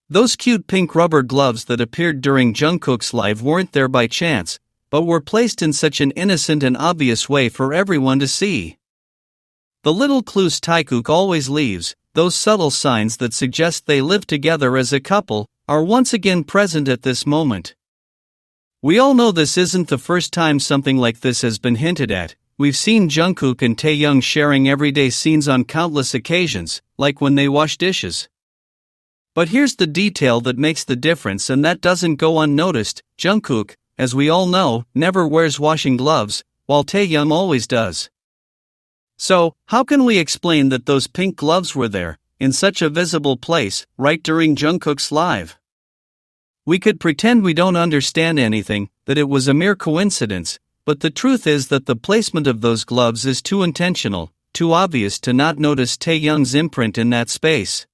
Those cute pink rubber gloves that appeared during Jungkook's live weren't there by chance, but were placed in such an innocent and obvious way for everyone to see. The little clues Taekook always leaves, those subtle signs that suggest they live together as a couple, are once again present at this moment. We all know this isn't the first time something like this has been hinted at. We've seen Jungkook and Taehyung sharing everyday scenes on countless occasions, like when they wash dishes. But here's the detail that makes the difference, and that doesn't go unnoticed. Jungkook, as we all know, never wears washing gloves, while Taehyung always does. So, how can we explain that those pink gloves were there, in such a visible place, right during Jungkook's live? We could pretend we don't understand anything, that it was a mere coincidence, but the truth is that the placement of those gloves is too intentional, too obvious to not notice Taehyung's imprint in that space.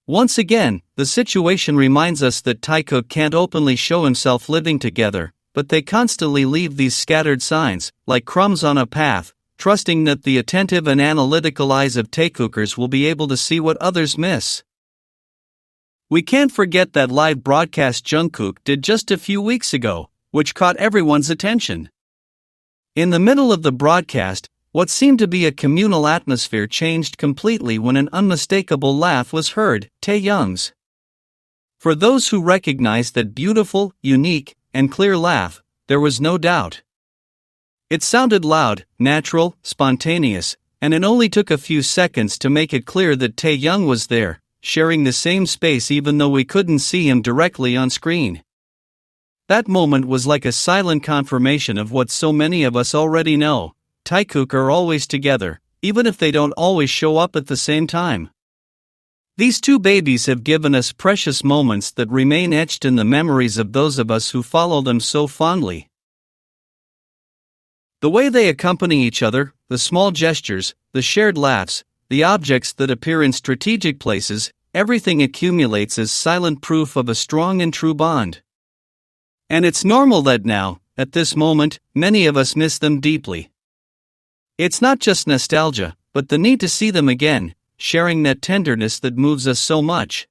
Once again, the situation reminds us that Taekook can't openly show himself living together, but they constantly leave these scattered signs, like crumbs on a path, trusting that the attentive and analytical eyes of Taekookers will be able to see what others miss. We can't forget that live broadcast Jungkook did just a few weeks ago, which caught everyone's attention. In the middle of the broadcast, what seemed to be a communal atmosphere changed completely when an unmistakable laugh was heard, Taehyung's. For those who recognized that beautiful, unique, and clear laugh, there was no doubt. It sounded loud, natural, spontaneous, and it only took a few seconds to make it clear that Taehyung was there, sharing the same space even though we couldn't see him directly on screen. That moment was like a silent confirmation of what so many of us already know: Taekook are always together, even if they don't always show up at the same time. These two babies have given us precious moments that remain etched in the memories of those of us who follow them so fondly. The way they accompany each other, the small gestures, the shared laughs, the objects that appear in strategic places, everything accumulates as silent proof of a strong and true bond. And it's normal that now, at this moment, many of us miss them deeply. It's not just nostalgia, but the need to see them again, sharing that tenderness that moves us so much.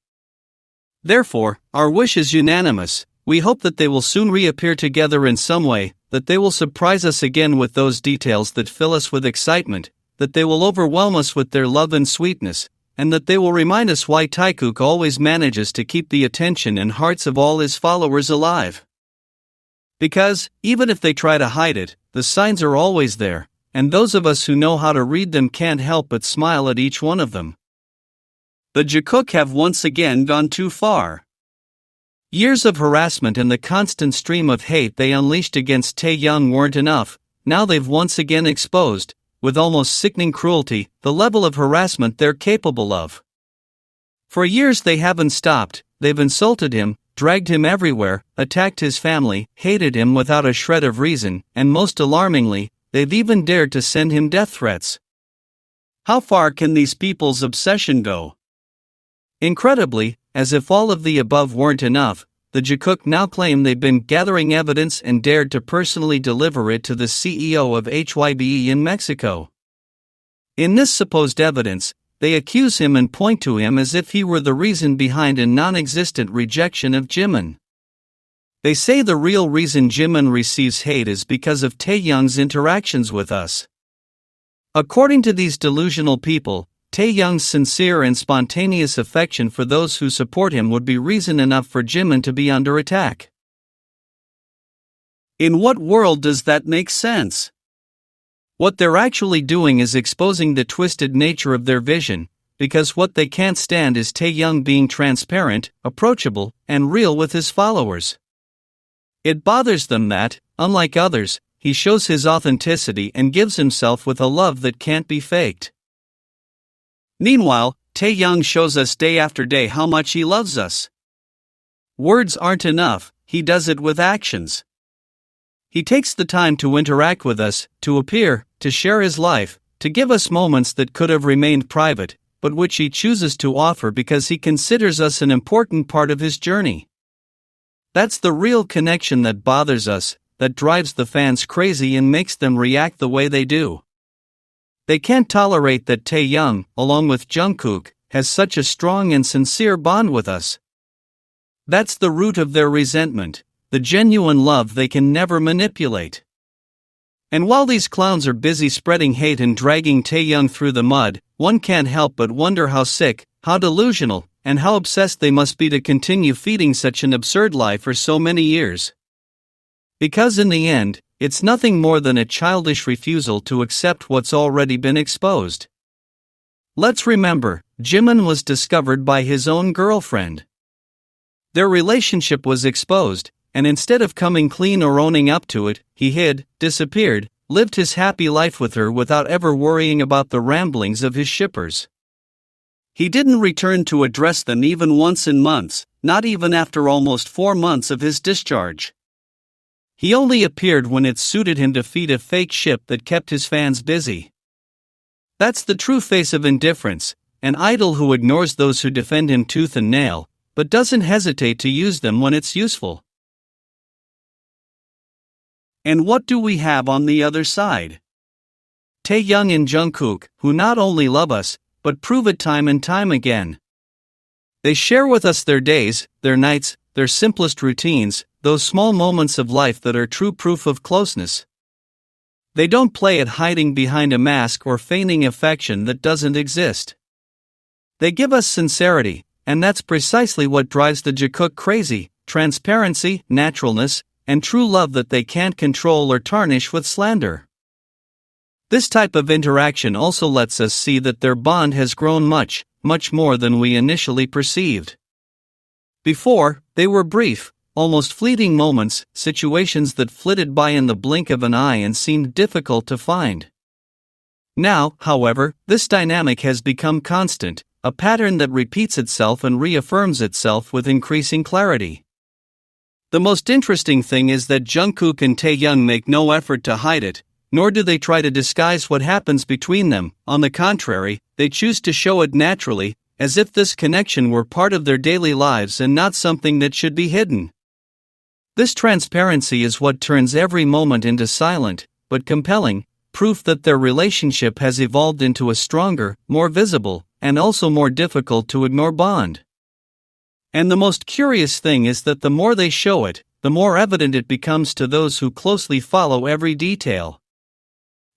Therefore, our wish is unanimous. We hope that they will soon reappear together in some way, that they will surprise us again with those details that fill us with excitement, that they will overwhelm us with their love and sweetness, and that they will remind us why Taekook always manages to keep the attention and hearts of all his followers alive. Because, even if they try to hide it, the signs are always there, and those of us who know how to read them can't help but smile at each one of them. The Jungkook have once again gone too far. Years of harassment and the constant stream of hate they unleashed against Taehyung weren't enough. Now they've once again exposed, with almost sickening cruelty, the level of harassment they're capable of. For years they haven't stopped. They've insulted him, dragged him everywhere, attacked his family, hated him without a shred of reason, and most alarmingly, they've even dared to send him death threats. How far can these people's obsession go? Incredibly, as if all of the above weren't enough, the Jungkook now claim they've been gathering evidence and dared to personally deliver it to the CEO of HYBE in Mexico. In this supposed evidence, they accuse him and point to him as if he were the reason behind a non-existent rejection of Jimin. They say the real reason Jimin receives hate is because of Taehyung's interactions with us. According to these delusional people, Taehyung's sincere and spontaneous affection for those who support him would be reason enough for Jimin to be under attack. In what world does that make sense? What they're actually doing is exposing the twisted nature of their vision, because what they can't stand is Taehyung being transparent, approachable, and real with his followers. It bothers them that, unlike others, he shows his authenticity and gives himself with a love that can't be faked. Meanwhile, Taehyung shows us day after day how much he loves us. Words aren't enough, he does it with actions. He takes the time to interact with us, to appear, to share his life, to give us moments that could have remained private, but which he chooses to offer because he considers us an important part of his journey. That's the real connection that bothers us, that drives the fans crazy and makes them react the way they do. They can't tolerate that Taehyung, along with Jungkook, has such a strong and sincere bond with us. That's the root of their resentment, the genuine love they can never manipulate. And while these clowns are busy spreading hate and dragging Taehyung through the mud, one can't help but wonder how sick, how delusional, and how obsessed they must be to continue feeding such an absurd lie for so many years. Because in the end, it's nothing more than a childish refusal to accept what's already been exposed. Let's remember, Jimin was discovered by his own girlfriend. Their relationship was exposed, and instead of coming clean or owning up to it, he hid, disappeared, lived his happy life with her without ever worrying about the ramblings of his shippers. He didn't return to address them even once in months, not even after almost 4 months of his discharge. He only appeared when it suited him to feed a fake ship that kept his fans busy. That's the true face of indifference, an idol who ignores those who defend him tooth and nail, but doesn't hesitate to use them when it's useful. And what do we have on the other side? Taehyung and Jungkook, who not only love us, but prove it time and time again. They share with us their days, their nights, their simplest routines, those small moments of life that are true proof of closeness. They don't play at hiding behind a mask or feigning affection that doesn't exist. They give us sincerity, and that's precisely what drives the Jungkook crazy: transparency, naturalness, and true love that they can't control or tarnish with slander. This type of interaction also lets us see that their bond has grown much, much more than we initially perceived. Before, they were brief, almost fleeting moments, situations that flitted by in the blink of an eye and seemed difficult to find. Now, however, this dynamic has become constant, a pattern that repeats itself and reaffirms itself with increasing clarity. The most interesting thing is that Jungkook and Taehyung make no effort to hide it, nor do they try to disguise what happens between them. On the contrary, they choose to show it naturally, as if this connection were part of their daily lives and not something that should be hidden. This transparency is what turns every moment into silent, but compelling, proof that their relationship has evolved into a stronger, more visible, and also more difficult to ignore bond. And the most curious thing is that the more they show it, the more evident it becomes to those who closely follow every detail.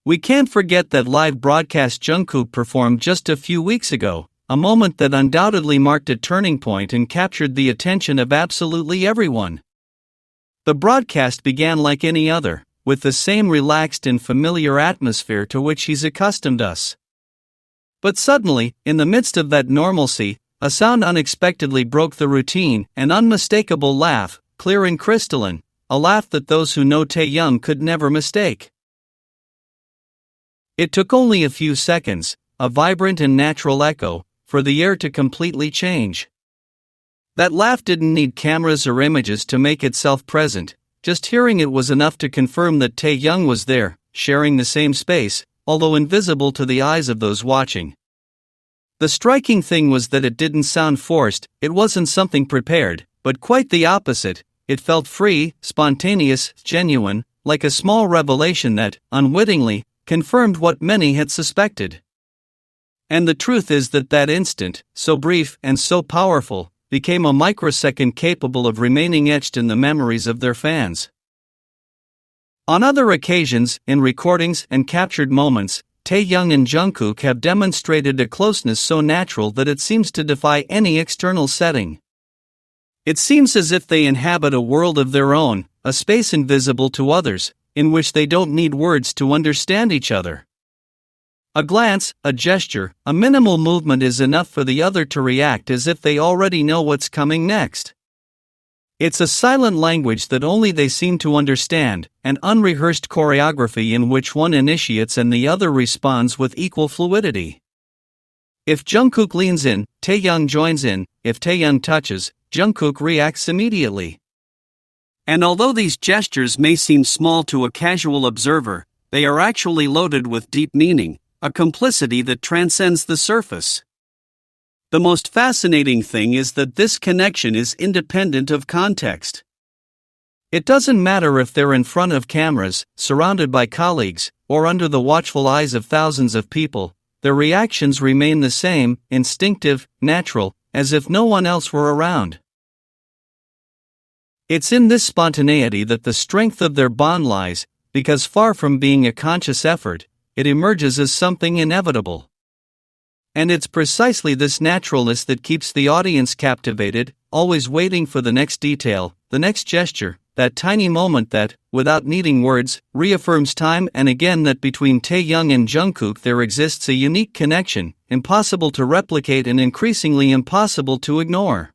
We can't forget that live broadcast Jungkook performed just a few weeks ago, a moment that undoubtedly marked a turning point and captured the attention of absolutely everyone. The broadcast began like any other, with the same relaxed and familiar atmosphere to which he's accustomed us. But suddenly, in the midst of that normalcy, a sound unexpectedly broke the routine: an unmistakable laugh, clear and crystalline, a laugh that those who know Taehyung could never mistake. It took only a few seconds, a vibrant and natural echo, for the air to completely change. That laugh didn't need cameras or images to make itself present, just hearing it was enough to confirm that Taehyung was there, sharing the same space, although invisible to the eyes of those watching. The striking thing was that it didn't sound forced, it wasn't something prepared, but quite the opposite. It felt free, spontaneous, genuine, like a small revelation that, unwittingly, confirmed what many had suspected. And the truth is that that instant, so brief and so powerful, became a microsecond capable of remaining etched in the memories of their fans. On other occasions, in recordings and captured moments, Taehyung and Jungkook have demonstrated a closeness so natural that it seems to defy any external setting. It seems as if they inhabit a world of their own, a space invisible to others, in which they don't need words to understand each other. A glance, a gesture, a minimal movement is enough for the other to react as if they already know what's coming next. It's a silent language that only they seem to understand, an unrehearsed choreography in which one initiates and the other responds with equal fluidity. If Jungkook leans in, Taehyung joins in; if Taehyung touches, Jungkook reacts immediately. And although these gestures may seem small to a casual observer, they are actually loaded with deep meaning, a complicity that transcends the surface. The most fascinating thing is that this connection is independent of context. It doesn't matter if they're in front of cameras, surrounded by colleagues, or under the watchful eyes of thousands of people, their reactions remain the same, instinctive, natural, as if no one else were around. It's in this spontaneity that the strength of their bond lies, because far from being a conscious effort, it emerges as something inevitable. And it's precisely this naturalness that keeps the audience captivated, always waiting for the next detail, the next gesture, that tiny moment that, without needing words, reaffirms time and again that between Taehyung and Jungkook there exists a unique connection, impossible to replicate and increasingly impossible to ignore.